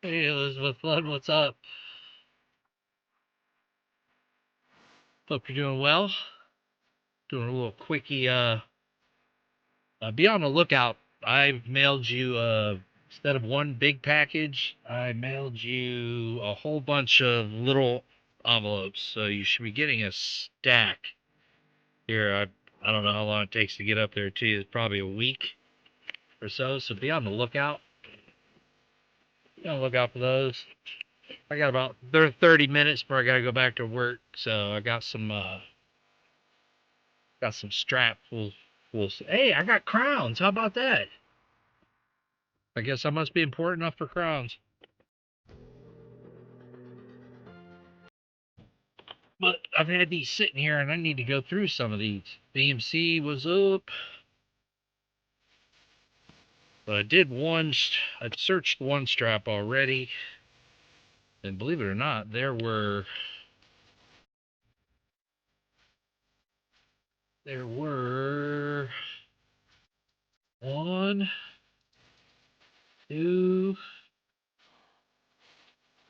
Hey Elizabeth Flood, what's up? Hope you're doing well. Doing a little quickie. Be on the lookout. I mailed you instead of one big package, I mailed you a whole bunch of little envelopes. So you should be getting a stack here. I don't know how long it takes to get up there to you. It's probably a week or so. So be on the lookout. Be on the lookout for those. I got about 30 minutes before I gotta go back to work. So I got some straps. Hey, I got crowns. How about that? I guess I must be important enough for crowns. But I've had these sitting here, and I need to go through some of these. BMC was up. But I did one. I searched one strap already, and believe it or not, there were one, two.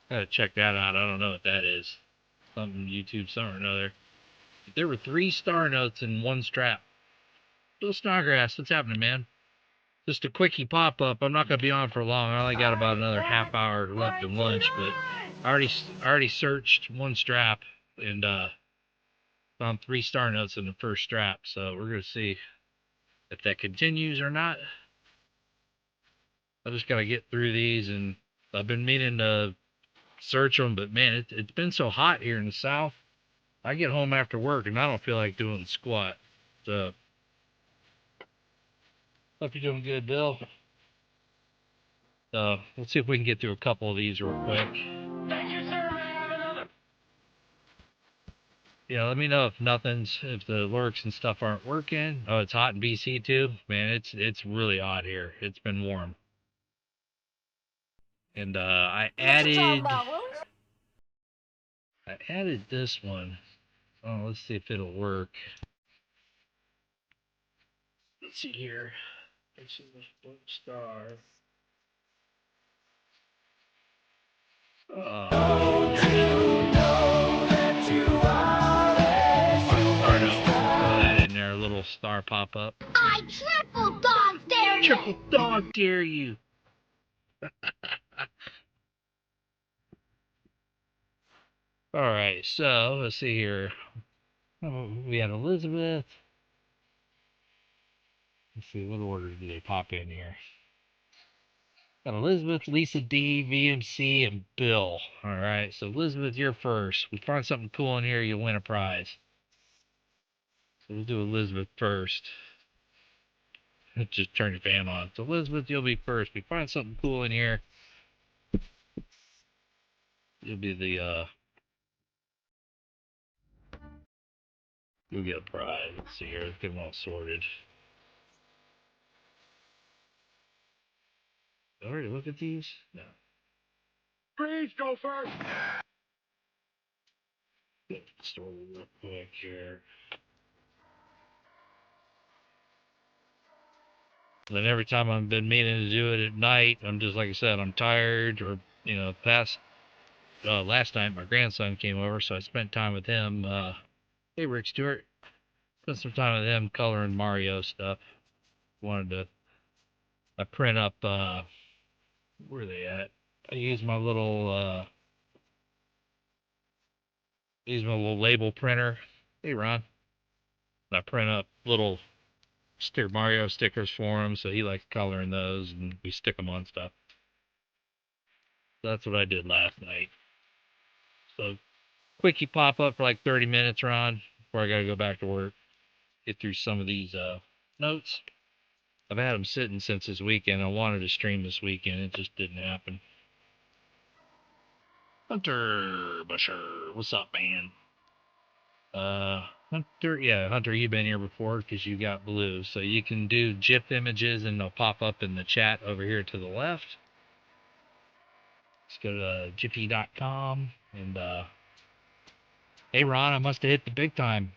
Gotta check that out. I don't know what that is. Something YouTube, something or another. There were 3 Starnotes in one strap. Bill Snodgrass, what's happening, man? Just a quickie pop up. I'm not gonna be on for long. I only got about another half hour left of lunch, but I already searched one strap and found 3 Starnotes in the first strap. So we're gonna see if that continues or not. I just gotta get through these, and I've been meaning to search them, but man, it's been so hot here in the south. I get home after work and I don't feel like doing squat. So hope you're doing good, Bill. Let's see if we can get through a couple of these real quick. Thank you, sir. May I have another? Yeah, let me know if the lurks and stuff aren't working. Oh, it's hot in BC too. Man, it's really hot here. It's been warm. And I added this one. Oh, let's see if it'll work. Let's see here. Let's see this one star. In there, a little star pop up. I triple dog dare you! Triple dog dare you! Alright, so let's see here. We had Elizabeth. Let's see, what order do they pop in here? Got Elizabeth, Lisa D, VMC, and Bill. Alright, so Elizabeth, you're first. We find something cool in here, you'll win a prize. So we'll do Elizabeth first. Just turn your fan on. So Elizabeth, you'll be first. We find something cool in here. You'll be the you'll get a prize. Let's see here. Let's get them all sorted. Already look at these? No. Please go first. Get sorted real quick here. And then every time I've been meaning to do it at night, I'm just like I said, I'm tired, or last night my grandson came over, so I spent time with him. Hey Rick Stewart, spent some time with him coloring Mario stuff. Wanted to I print up where are they at? I use my little label printer. Hey Ron. I print up little Mario stickers for him, so he likes coloring those, and we stick them on stuff. So that's what I did last night. So quickie pop up for like 30 minutes, Ron, before I gotta go back to work. Get through some of these notes. I've had them sitting since this weekend. I wanted to stream this weekend. It just didn't happen. Hunter Busher, what's up, man? Hunter, you've been here before because you got blue. So you can do GIF images and they'll pop up in the chat over here to the left. Let's go to jiffy.com and hey Ron, I must have hit the big time.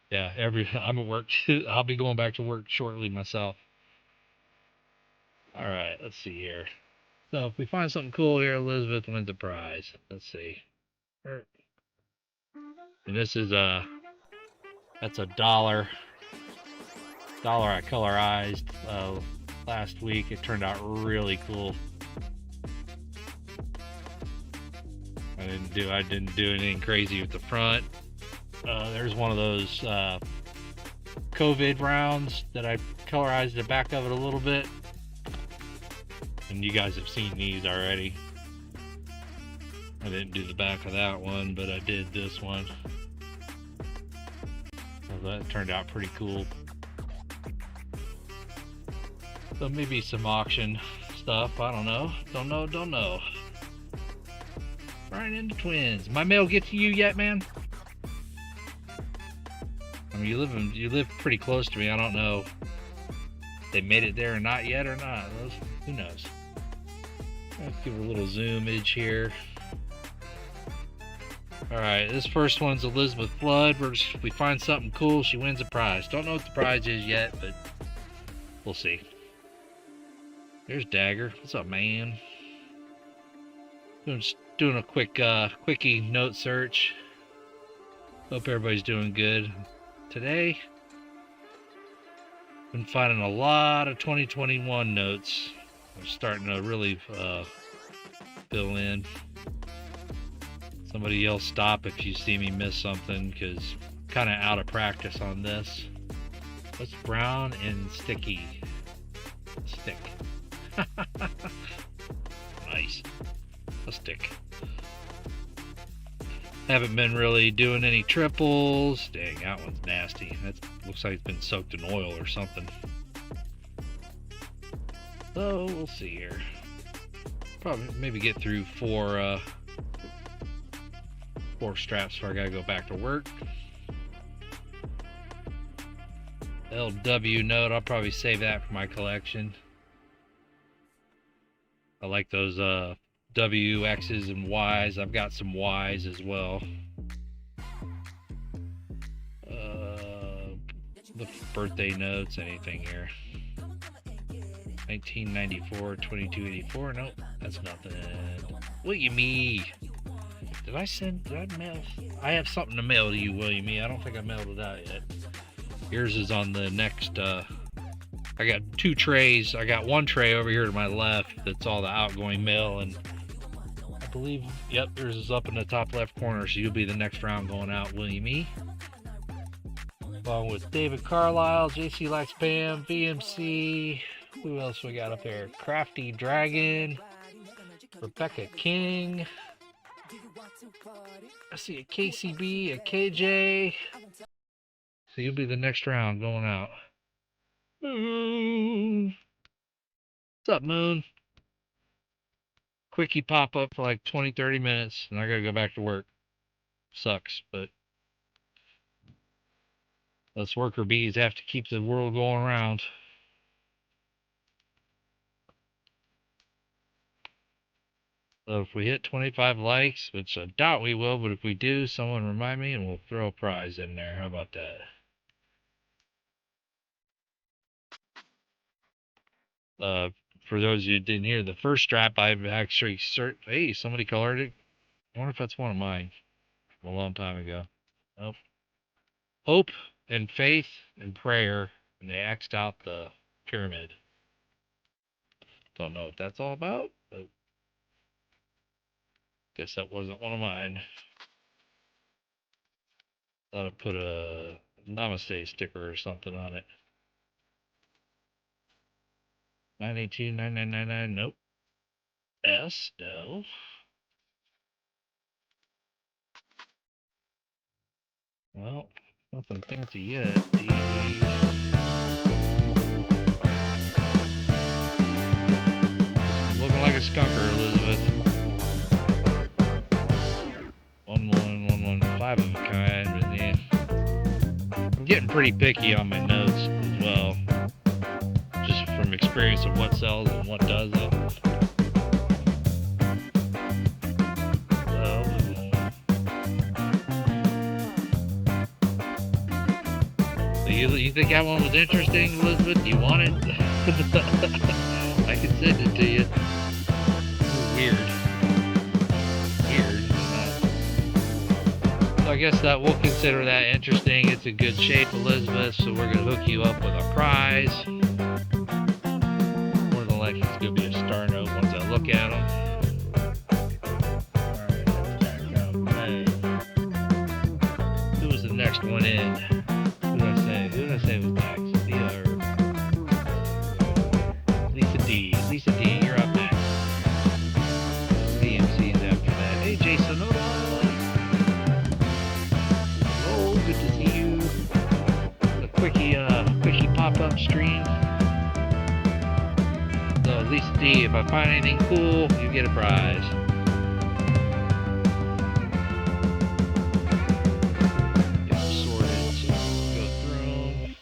Yeah, I'm at work. I'll be going back to work shortly myself. All right, let's see here. So if we find something cool here, Elizabeth wins a prize. Let's see. And this is that's a dollar I colorized last week. It turned out really cool. I didn't do anything crazy with the front. There's one of those COVID rounds that I colorized the back of it a little bit, and you guys have seen these already. I didn't do the back of that one, but I did this one. So that turned out pretty cool. So maybe some auction stuff. I don't know. Don't know. Right into twins. My mail get to you yet, man? I mean, you live pretty close to me. I don't know if they made it there or not yet or not. Who knows? Let's give it a little zoomage here. All right, this first one's Elizabeth Flood. If we find something cool, she wins a prize. Don't know what the prize is yet, but we'll see. There's Dagger. What's up, man? Just doing a quickie note search. Hope everybody's doing good. Today, been finding a lot of 2021 notes. I'm starting to really fill in. Somebody yell stop if you see me miss something, because kind of out of practice on this. What's brown and sticky? Stick. Nice. A stick. Haven't been really doing any triples. Dang, that one's nasty. That looks like it's been soaked in oil or something. So we'll see here. Probably maybe get through four straps before I gotta go back to work. LW note, I'll probably save that for my collection. I like those W, X's, and Y's. I've got some Y's as well. The birthday notes, anything here. 1994, 2284. Nope, that's nothing. William E. Did I mail? I have something to mail to you, William E. I don't think I mailed it out yet. Yours is on the next. I got 2 trays. I got 1 tray over here to my left that's all the outgoing mail, and I believe, yep, yours is up in the top left corner, so you'll be the next round going out, William E. Along with David Carlisle, JC Likes Pam, VMC, who else we got up there? Crafty Dragon, Rebecca King. I see a KCB, a KJ. So you'll be the next round going out. Moon. What's up, Moon? Quickie pop up for like 20-30 minutes, and I gotta go back to work. Sucks, but us worker bees have to keep the world going around. So if we hit 25 likes, which I doubt we will, but if we do, someone remind me and we'll throw a prize in there. How about that? For those of you who didn't hear, the first strap I've actually hey, somebody colored it. I wonder if that's one of mine from a long time ago. Nope. Hope and faith and prayer, and they X'd out the pyramid. Don't know what that's all about, but guess that wasn't one of mine. Thought I'd put a Namaste sticker or something on it. 982 9999. Nope. S. No. Well, nothing fancy yet. Looking like a skunker, Elizabeth. 11115 of a kind, but yeah. I'm getting pretty picky on my notes as well. Just from experience of what sells and what doesn't. So you think that one was interesting, Elizabeth? You want it? I can send it to you. weird. So I guess that we'll consider that interesting. It's a good shape, Elizabeth. So we're gonna hook you up with a prize. More than likely, it's gonna be a star note once I look at them. All right, who was the next one in? Who did I say? Who did I say was next? Lisa D. Lisa D, you're up next. DMC's after that. Hey, Jason. Hello, good to see you. A quickie pop-up stream. So, Lisa D, if I find anything cool, you get a prize. Get them sorted, so go through them.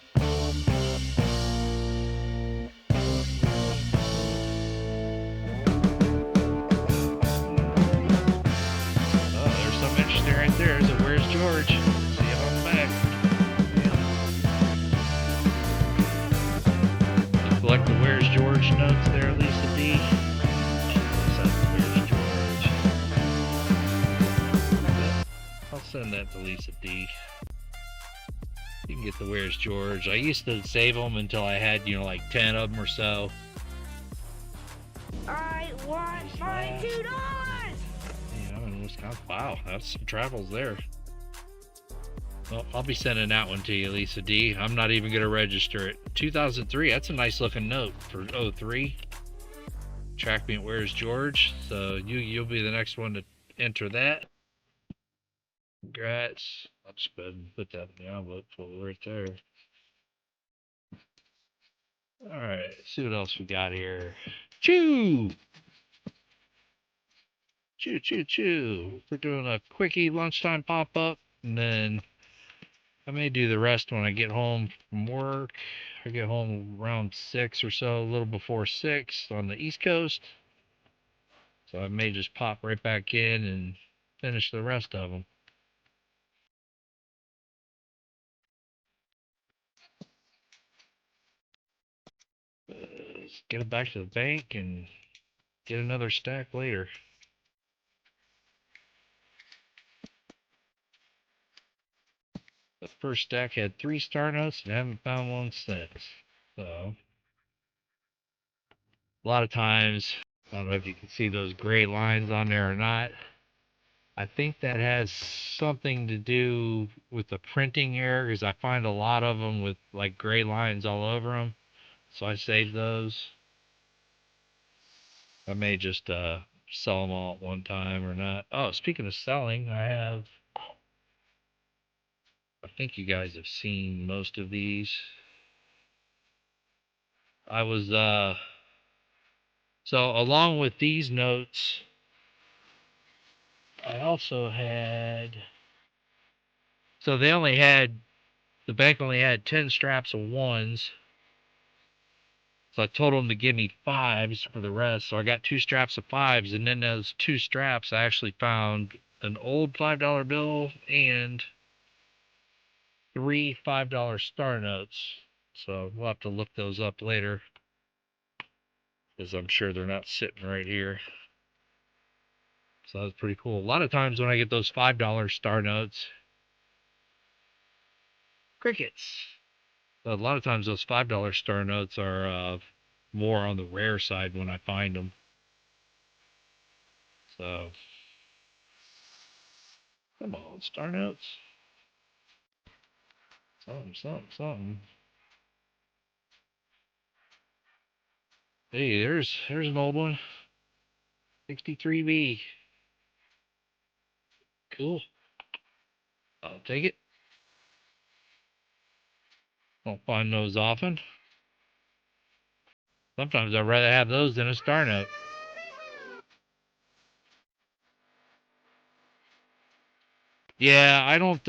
Oh, there's something interesting right there. So, where's George? See him on the back. You collect the Where's George notes there, Lisa D. Where's George? I'll send that to Lisa D. You can get the Where's George. I used to save them until I had, like 10 of them or so. I want my $2. Yeah, I'm in Wisconsin. Wow, that's some travels there. Well, I'll be sending that one to you, Lisa D. I'm not even going to register it. 2003, that's a nice looking note for 03. Track me at Where's George. So you'll be the next one to enter that. Congrats. I'll just go ahead and put that in the envelope right there. Alright, see what else we got here. Chew! Chew. We're doing a quickie lunchtime pop-up, and then I may do the rest when I get home from work. I get home around 6 or so, a little before 6 on the East Coast. So I may just pop right back in and finish the rest of them. Let's get it back to the bank and get another stack later. The first stack had 3 star notes and I haven't found one since. So a lot of times, I don't know if you can see those gray lines on there or not. I think that has something to do with the printing error, because I find a lot of them with like gray lines all over them. So I saved those. I may just sell them all at one time or not. Oh, speaking of selling, I think you guys have seen most of these. I was so along with these notes, I also had, so the bank only had 10 straps of ones. So I told them to give me 5s for the rest. So I got 2 straps of 5s, and then those 2 straps I actually found an old $5 bill and 3 $5 star notes. So we'll have to look those up later, because I'm sure they're not sitting right here. So that's pretty cool. A lot of times when I get those $5 star notes, crickets. So a lot of times those $5 star notes are more on the rare side when I find them. So come on, star notes. Something. Hey, there's an old one. 63B. Cool. I'll take it. Don't find those often. Sometimes I'd rather have those than a star note. Yeah, I don't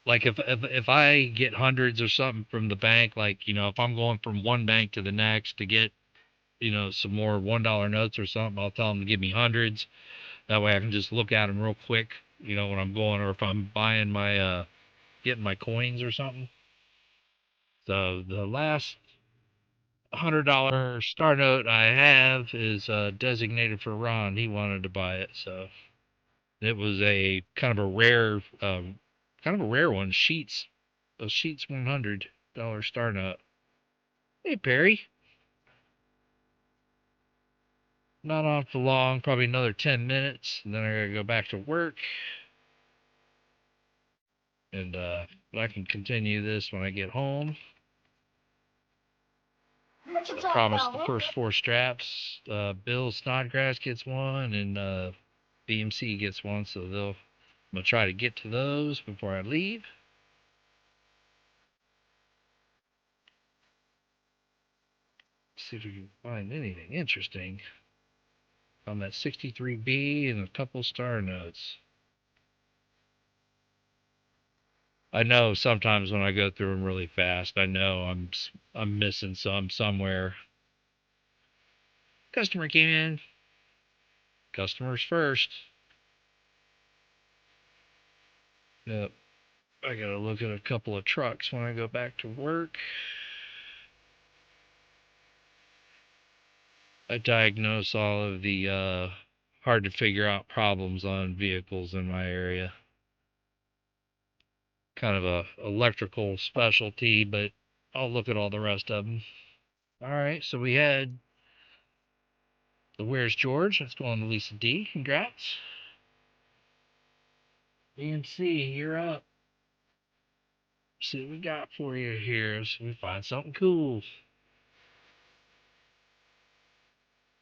like if I get hundreds or something from the bank, like, if I'm going from one bank to the next to get, some more $1 notes or something, I'll tell them to give me hundreds. That way I can just look at them real quick, when I'm going, or if I'm buying my getting my coins or something. So the last $100 star note I have is designated for Ron. He wanted to buy it, so it was a kind of a rare one. Sheets, a Sheets $100 star note. Hey Perry, not on for long, probably another 10 minutes, and then I gotta go back to work. And I can continue this when I get home. I promised the first 4 straps. Bill Snodgrass gets one, and BMC gets one, so I'm gonna try to get to those before I leave. See if we can find anything interesting on that 63B and a couple star notes. I know sometimes when I go through them really fast, I know I'm missing some somewhere. Customer came in. Customers first. Yep. I gotta look at a couple of trucks when I go back to work. I diagnose all of the hard to figure out problems on vehicles in my area. Kind of a electrical specialty, but I'll look at all the rest of them. Alright, so we had the Where's George? That's going to Lisa D. Congrats. BNC, you're up. See what we got for you here. So we find something cool.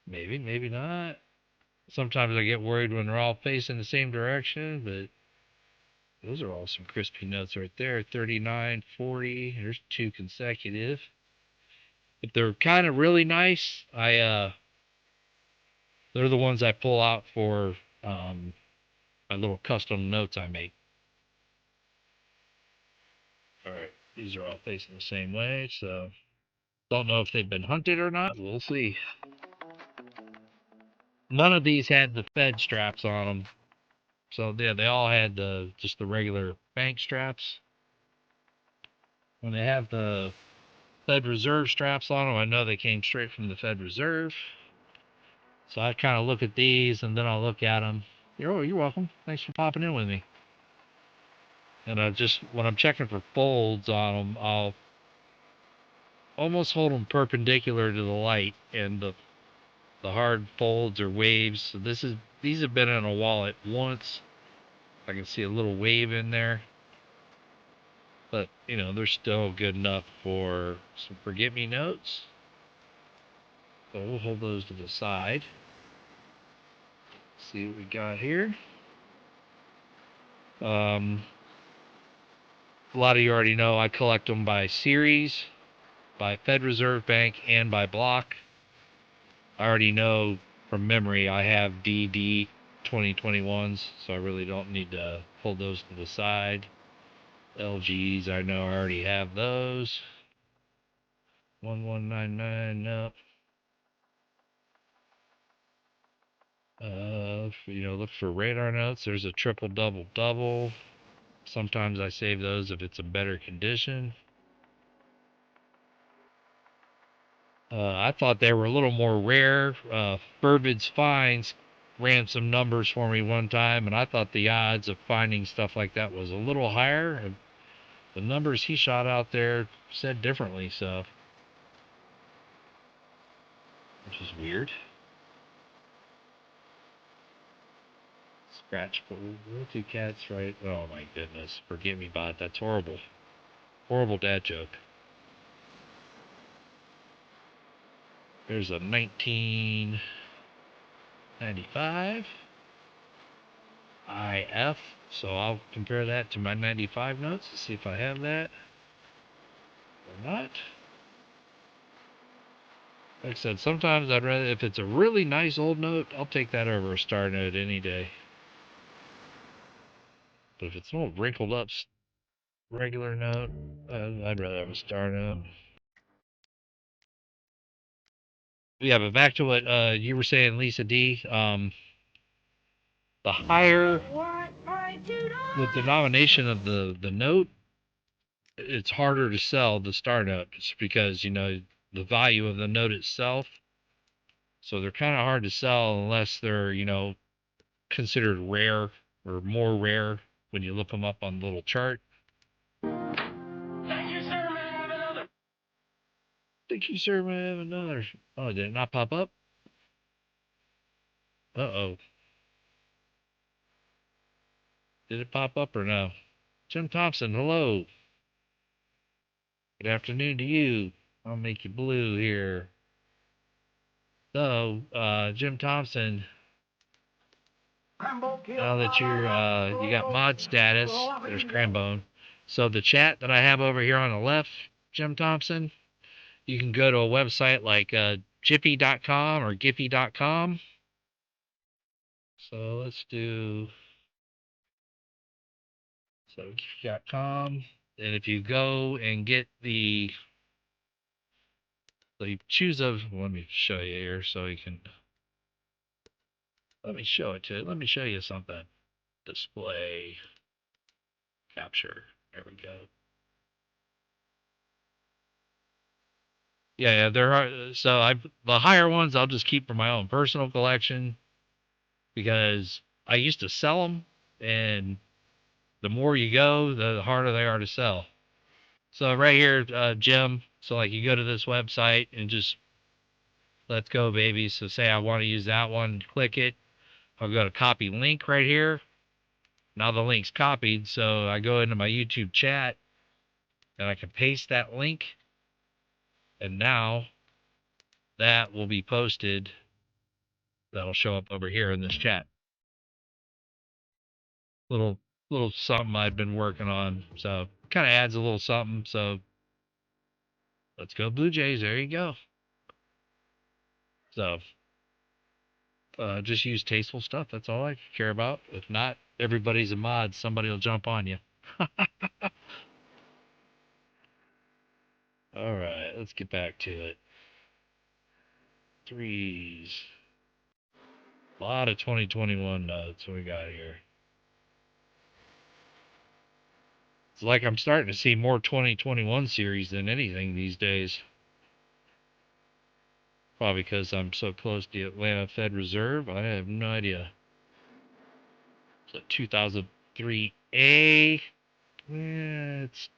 Maybe, maybe not. Sometimes I get worried when they're all facing the same direction, but those are all some crispy notes right there. 39, 40. There's 2 consecutive. If they're kind of really nice, they're the ones I pull out for my little custom notes I make. All right, these are all facing the same way, so don't know if they've been hunted or not. We'll see. None of these had the Fed straps on them, so yeah, they all had just the regular bank straps. When they have the Fed Reserve straps on them, I know they came straight from the Fed Reserve. So I kind of look at these and then I'll look at them. You're welcome. Thanks for popping in with me. And I just, when I'm checking for folds on them, I'll almost hold them perpendicular to the light, and the hard folds or waves. So these have been in a wallet once. I can see a little wave in there, but you know they're still good enough for some forget-me-nots. So we'll hold those to the side. See what we got here. A lot of you already know I collect them by series, by Fed Reserve Bank, and by block. I already know from memory I have DD 2021s, so I really don't need to hold those to the side. LGs, I know I already have those. 1199, nope. Look for radar notes. There's a triple double double. Sometimes I save those if it's in better condition. I thought they were a little more rare. Burbid's Finds ran some numbers for me one time, and I thought the odds of finding stuff like that was a little higher. And the numbers he shot out there said differently, so which is weird. Scratch for 2 cats, right? Oh my goodness, forget me bot. That's horrible. Horrible dad joke. There's a 1995 IF, so I'll compare that to my 95 notes to see if I have that or not. Like I said, sometimes I'd rather, if it's a really nice old note, I'll take that over a star note any day. But if it's an old wrinkled up regular note, I'd rather have a star note. Yeah, but back to what you were saying, Lisa D. The higher the denomination of the note, it's harder to sell the star note. It's because, the value of the note itself. So they're kind of hard to sell unless they're, considered rare or more rare when you look them up on the little chart. Thank you, sir. May I have another? Thank you, sir. May I have another? Oh, did it not pop up? Uh-oh. Did it pop up or no? Jim Thompson, hello. Good afternoon to you. I'll make you blue here. So, Jim Thompson, now that you got mod status, there's Crambone. So the chat that I have over here on the left, Jim Thompson, you can go to a website like jiffy.com or giphy.com. So let's do giphy.com. And if you go and get so you choose let me show you here so you can, let me show it to you. Let me show you something. Display, capture. There we go. Yeah, there are. So the higher ones I'll just keep for my own personal collection because I used to sell them, and the more you go, the harder they are to sell. So right here, Jim. So like you go to this website and just let's go, baby. So say I want to use that one, click it. I'll go to copy link right here. Now the link's copied, so I go into my YouTube chat and I can paste that link, and now that will be posted. That'll show up over here in this chat. Little something I've been working on. So kind of adds a little something. So let's go Blue Jays. There you go. So just use tasteful stuff. That's all I care about. If not, everybody's a mod. Somebody will jump on you. All right, let's get back to it. Threes. A lot of 2021 notes we got here. It's like I'm starting to see more 2021 series than anything these days. Probably because I'm so close to the Atlanta Fed Reserve. I have no idea. So 2003A. Yeah, it's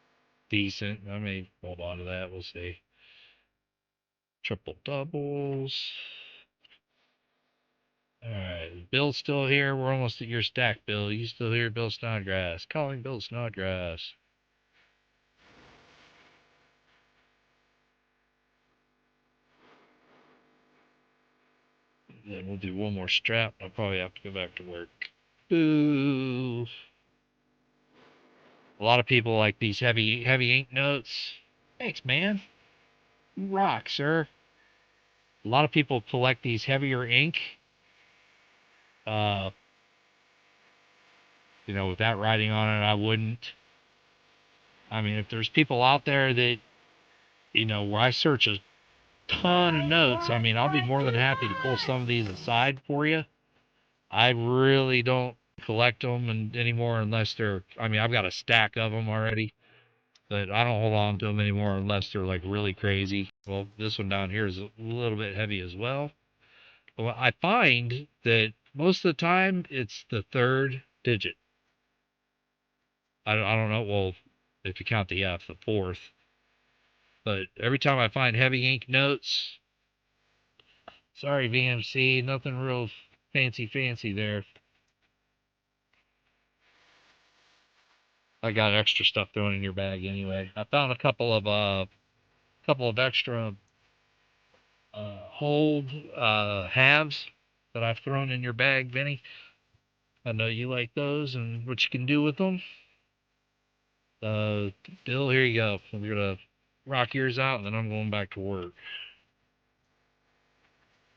decent. I may hold on to that. We'll see. Triple doubles. Alright, Bill's still here. We're almost at your stack, Bill. You still here, Bill Snodgrass? Calling Bill Snodgrass. Then we'll do one more strap. I'll probably have to go back to work. Boo. A lot of people like these heavy ink notes. Thanks, man. You rock, sir. A lot of people collect these heavier ink. Uh, with that writing on it, I wouldn't. I mean, if there's people out there that, where I search a ton of notes, I mean, I'll be more than happy to pull some of these aside for you. I really don't collect them anymore unless they're, I mean, I've got a stack of them already, but I don't hold on to them anymore unless they're like really crazy. Well, this one down here is a little bit heavy as well. Well, I find that most of the time it's the third digit. I don't know. Well, if you count the F, the fourth. But every time I find heavy ink notes, sorry VMC, nothing real fancy there. I got extra stuff thrown in your bag anyway. I found a couple of extra hold halves that I've thrown in your bag, Vinny. I know you like those and what you can do with them. Bill, here you go. We're gonna rock yours out, and then I'm going back to work.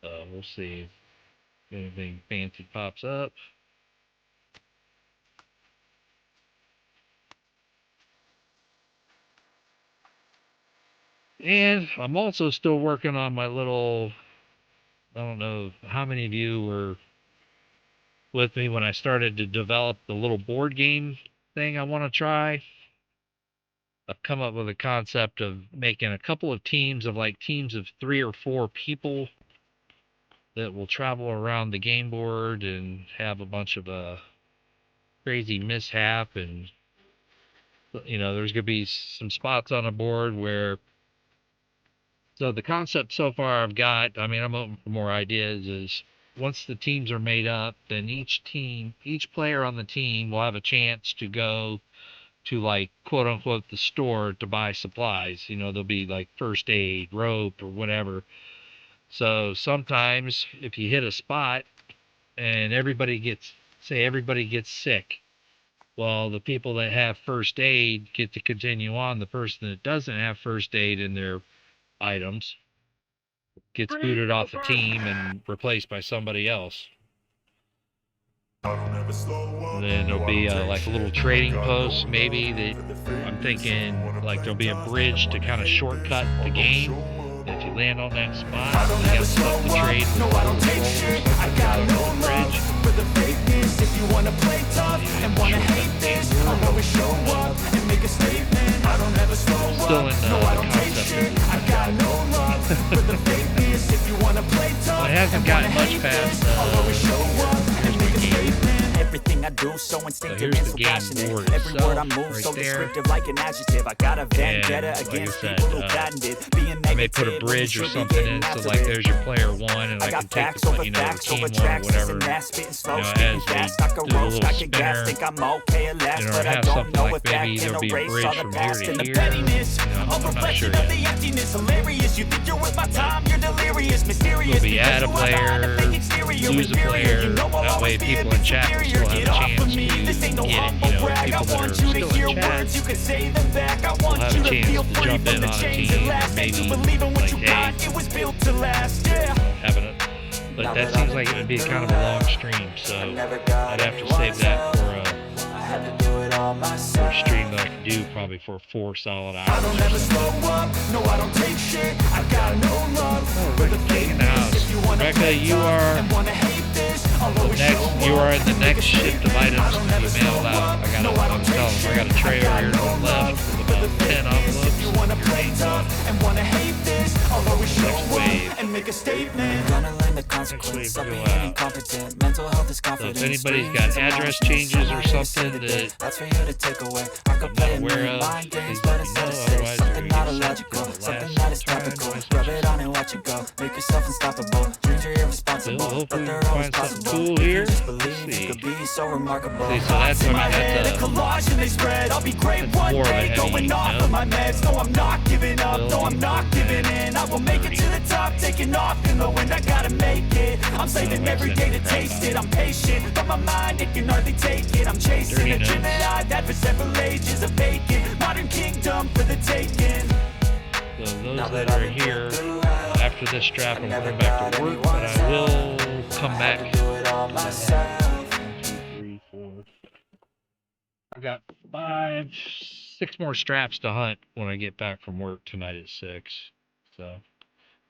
We'll see if anything fancy pops up. And I'm also still working on my little, I don't know how many of you were with me when I started to develop the little board game thing I want to try. I've come up with a concept of making a couple of teams of like teams of 3 or 4 people that will travel around the game board and have a bunch of crazy mishap. And there's gonna be some spots on the board where, so the concept so far I've got, I mean, I'm open for more ideas, is once the teams are made up, then each player on the team will have a chance to go to, like, quote unquote the store to buy supplies. There'll be like first aid, rope, or whatever. So sometimes if you hit a spot and everybody gets sick, well, the people that have first aid get to continue on. The person that doesn't have first aid in their items gets booted off the team and replaced by somebody else. And then there'll be like a little trading post, maybe, that I'm thinking like there'll be a bridge to kind of shortcut the game. And if you land on that spot, you got stuff to trade with the little troll or something down under the bridge. Still in the concept of it. Well, it hasn't gotten much past here's the game. Everything I do so instinctive and so passionate. Every word I move so descriptive like an adjective. I got a vendetta against people who patented being negative. I may put a bridge or something in, so like there's your player 1, and I can take the team 1 or whatever. As they do a little spinner, have something like maybe there'll be a bridge from here to here. I'm not sure yet. There'll be add a player, lose a player. That way people in chat will still have a chance to get it. People that are still in chat will have a chance to jump in on a team, or maybe like, hey, having it. But that seems like it would be kind of a long stream, so I'd have to save that for a stream that I can do probably for 4 solid hours. King in the house. Rebecca, you are in the next shift of items to be mailed out. I'm telling them, I got a tray over here to the left with about 10 envelopes. Next wave. Next wave will go out. So if anybody's got address changes or something that I'm not aware of, please let me know. Otherwise, you're going to get sent to the last turn. Hopefully we can find something cool here. Let's see. So that's, I mean, that's more of a heavy I'm saving every day to taste it. I'm patient, but my mind, it can hardly take it. I'm chasing a dream that I've had for several ages, a vacant modern kingdom for the taking. So those that are here, after this strap, I'm going back to work, but I will come back. 1, 2, 3, 4. I got 5, 6 more straps to hunt when I get back from work tonight at 6. So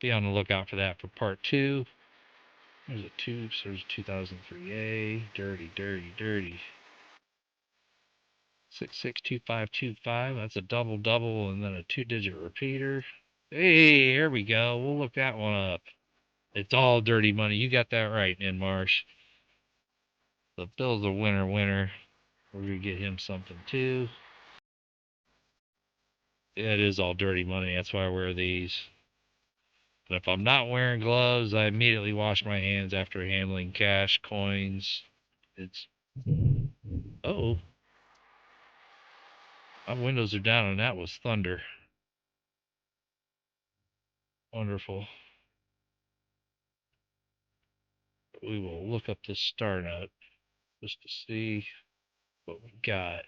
be on the lookout for that for part 2. There's a tubes. There's a 2003A. Dirty, dirty, dirty. 662525. That's a double double and then a 2-digit repeater. Hey, here we go. We'll look that one up. It's all dirty money. You got that right, Marsh. So Bill's a winner. We're gonna get him something too. Yeah, it is all dirty money. That's why I wear these. And if I'm not wearing gloves, I immediately wash my hands after handling cash, coins. It's... Oh. My windows are down and that was thunder. Wonderful. We will look up this Starnote just to see what we got.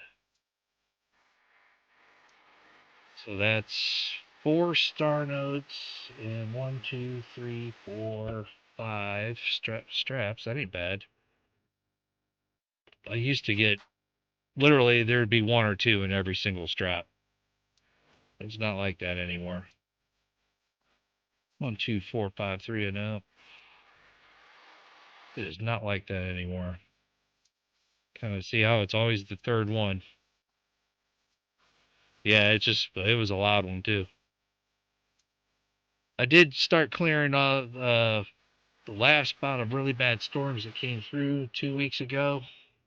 So that's 4 Starnotes and 1, 2, 3, 4, 5 straps. That ain't bad. I used to get, literally, there'd be 1 or 2 in every single strap. It's not like that anymore. 1, 2, 4, 5, 3, and now. It is not like that anymore. Kind of see how it's always the third one. Yeah, it was a loud one too. I did start clearing the last bout of really bad storms that came through 2 weeks ago.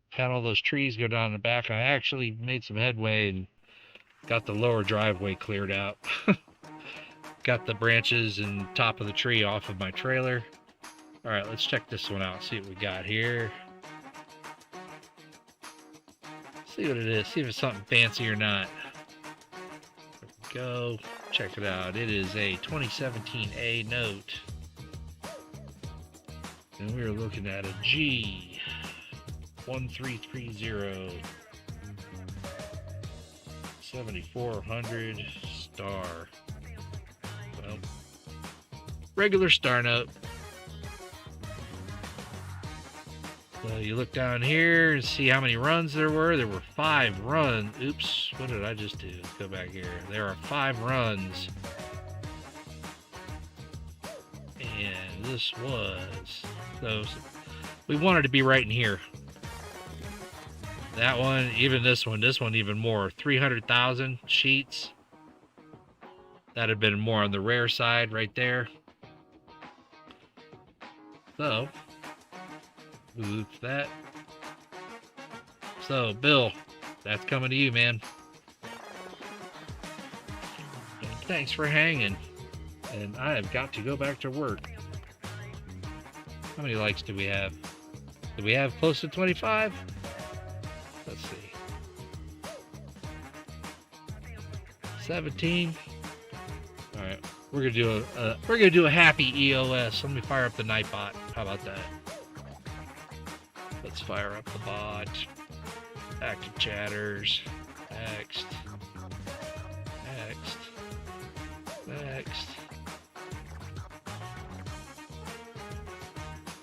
Had all those trees go down in the back. I actually made some headway and got the lower driveway cleared out. Got the branches and top of the tree off of my trailer. All right, let's check this one out. See what we got here. See what it is. See if it's something fancy or not. There we go. Check it out. It is a 2017 A note. And we're looking at a G 1330 7400 star. Well, regular star note. So you look down here and see how many runs there were. There were 5 runs. Oops, what did I just do? Let's go back here. There are 5 runs. And this was those. We wanted to be right in here. That one, even this one even more. 300,000 sheets. That'd have been more on the rare side right there. So, move that. So, Bill, that's coming to you, man. And thanks for hanging. And I have got to go back to work. How many likes do we have? Do we have close to 25? Let's see. 17. All right, we're gonna do a happy EOS. Let me fire up the Nightbot. How about that? Let's fire up the bot. Active chatters. Next. Next. Next.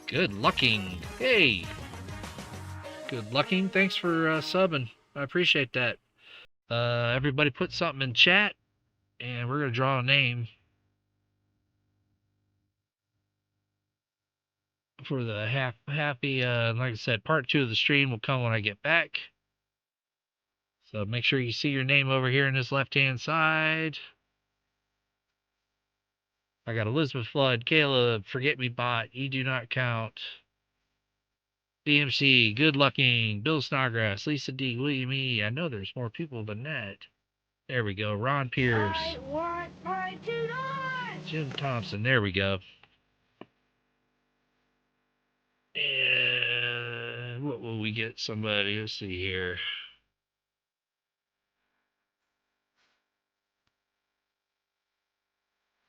Good lucking. Hey. Good lucking. Thanks for subbing. I appreciate that. Everybody put something in chat, and we're gonna draw a name for the happy. Like I said, part 2 of the stream will come when I get back. So make sure you see your name over here in this left-hand side. I got Elizabeth Flood, Caleb, Forgetmenot, You Do Not Count, BMC, Good Lucking, Bill Snodgrass, Lisa D, William E. I know there's more people than that. There we go. Ron Pierce. I want my $2. Jim Thompson. There we go. And what will we get somebody? Let's see here.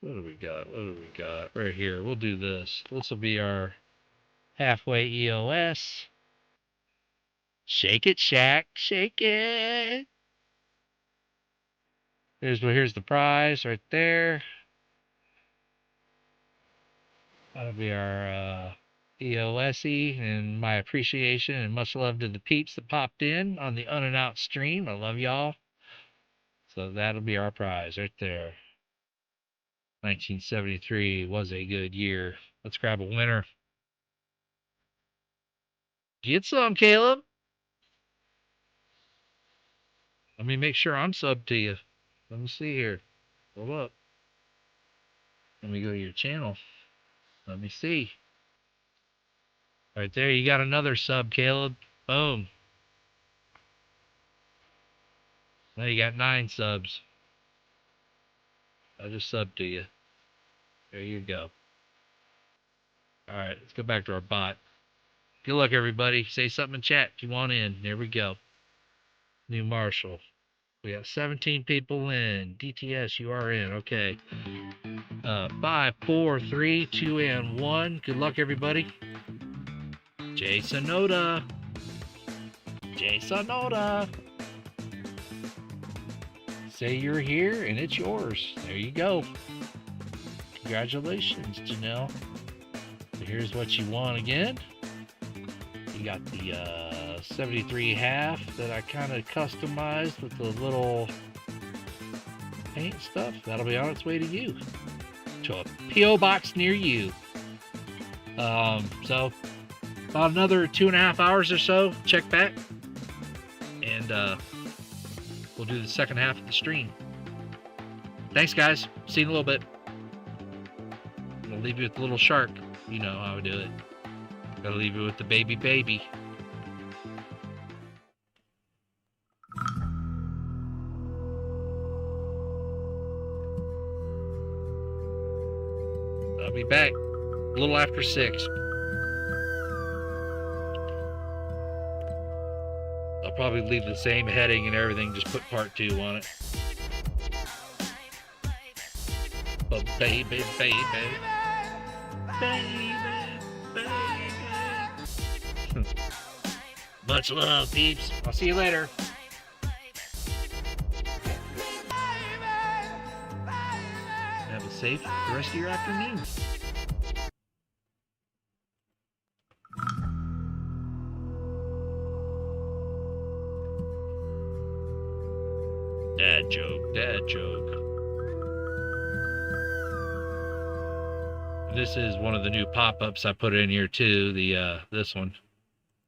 What do we got? What do we got? Right here. We'll do this. This will be our halfway EOS. Shake it, Shaq. Shake it. Here's the prize right there. That'll be our EOSE, and my appreciation and much love to the peeps that popped in on the unannounced stream. I love y'all. So that'll be our prize right there. 1973 was a good year. Let's grab a winner. Get some, Caleb. Let me make sure I'm subbed to you. Let me see here. Hold up. Let me go to your channel. Let me see. Right there, you got another sub, Caleb. Boom. Now you got 9 subs. I just subbed to you. There you go. Alright, let's go back to our bot. Good luck, everybody. Say something in chat if you want in. There we go. New Marshall. We got 17 people in. DTS, you are in. Okay. 5, 4, 3, 2, and 1. Good luck, everybody. Jason Oda. Jason Oda. Say you're here and it's yours. There you go. Congratulations, Janelle. So here's what you won again. You got the 73 half that I kind of customized with the little paint stuff. That'll be on its way to you. To a P.O. box near you. So about another 2.5 hours or so, check back. And we'll do the second half of the stream. Thanks, guys. See you in a little bit. I'll leave you with the little shark. You know how I do it. Gotta leave you with the baby. I'll be back a little after 6. I'll probably leave the same heading and everything, just put part 2 on it. But baby. Much love, peeps. I'll see you later. Have a safe rest of your afternoon. Dad joke. This is one of the new pop-ups I put in here too, this one.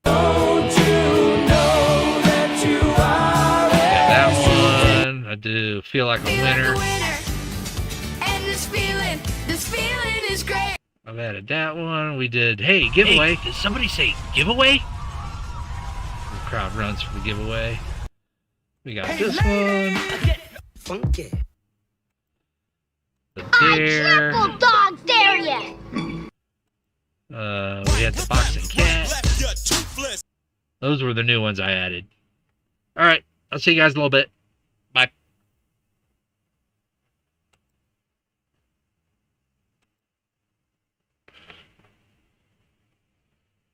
Don't you know that you are that one. I do feel like a winner. And this feeling is great. I've added that one. We did, hey, giveaway. Hey, did somebody say giveaway? The crowd runs for the giveaway. We got this one. Funky. The dare. I dog dare ya. We had the boxing cat. Those were the new ones I added. All right, I'll see you guys in a little bit.